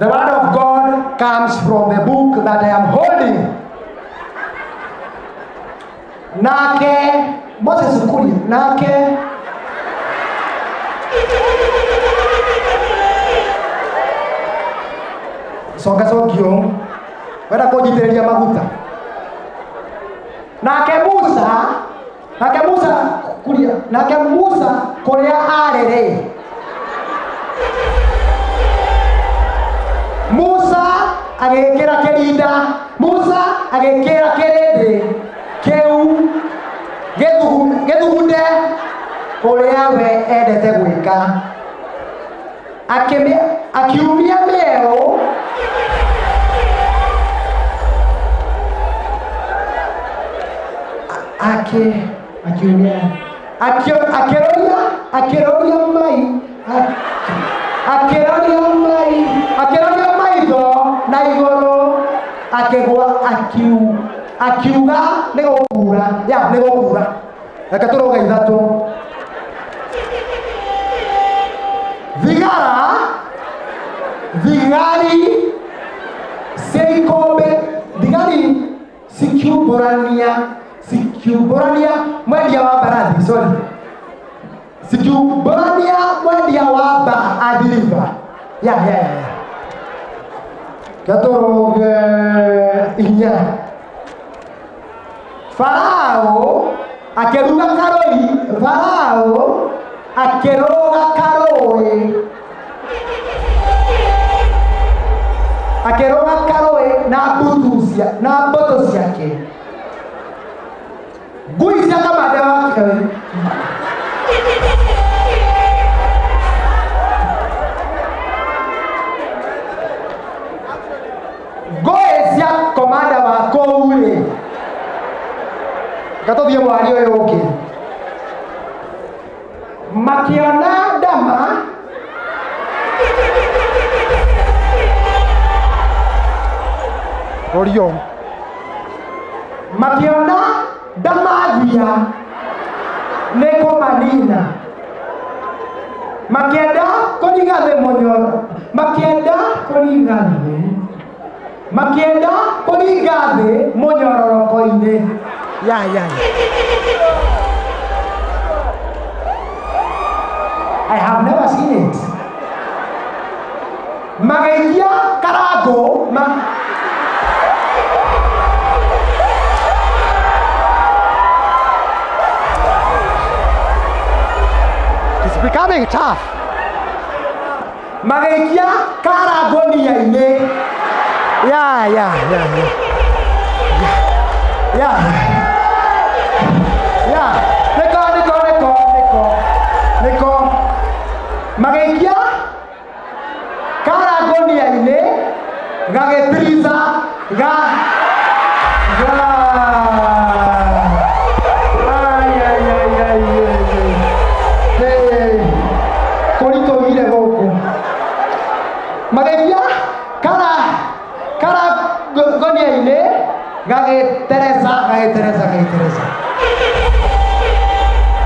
The word of God comes from the book that I am holding. Nake Moses Kuli nake songa sogio wenda kujitereria maguta. Nake Musa kuria arere. Musa agekera kerinda, Musa agekera kerende keu gethugunde uria we endete gwika. Akiumia mĩero akĩroria maitho na igũrũ akĩgwa akiuga nĩ gũkura. Reke tũrũge ithatũ. Thigari thigari sikiumbũrania mwendia wa mbarathi, sikiumbũrania mwendia wa adiliva. Katũrũge inya. Farao akĩruga karũĩ na mbũtũ ciake. Ngui cia kamande wake ngui cia komanda wa kũu-rĩ gatũthiĩ mwari ũyũ ũngĩ. Makĩona ndama Orio makĩona ndamathia nĩ kũmanina, makĩenda kũringa thĩ mũnyororoko-inĩ. I have never seen it. Magaikia karango It's becoming tough. Magaikia karango nia-inĩ. Niko magaikia karango nia-inĩ gagĩtiriza kũritũhire gũkũ. Magaikia karango nia-inĩ gagĩtereza.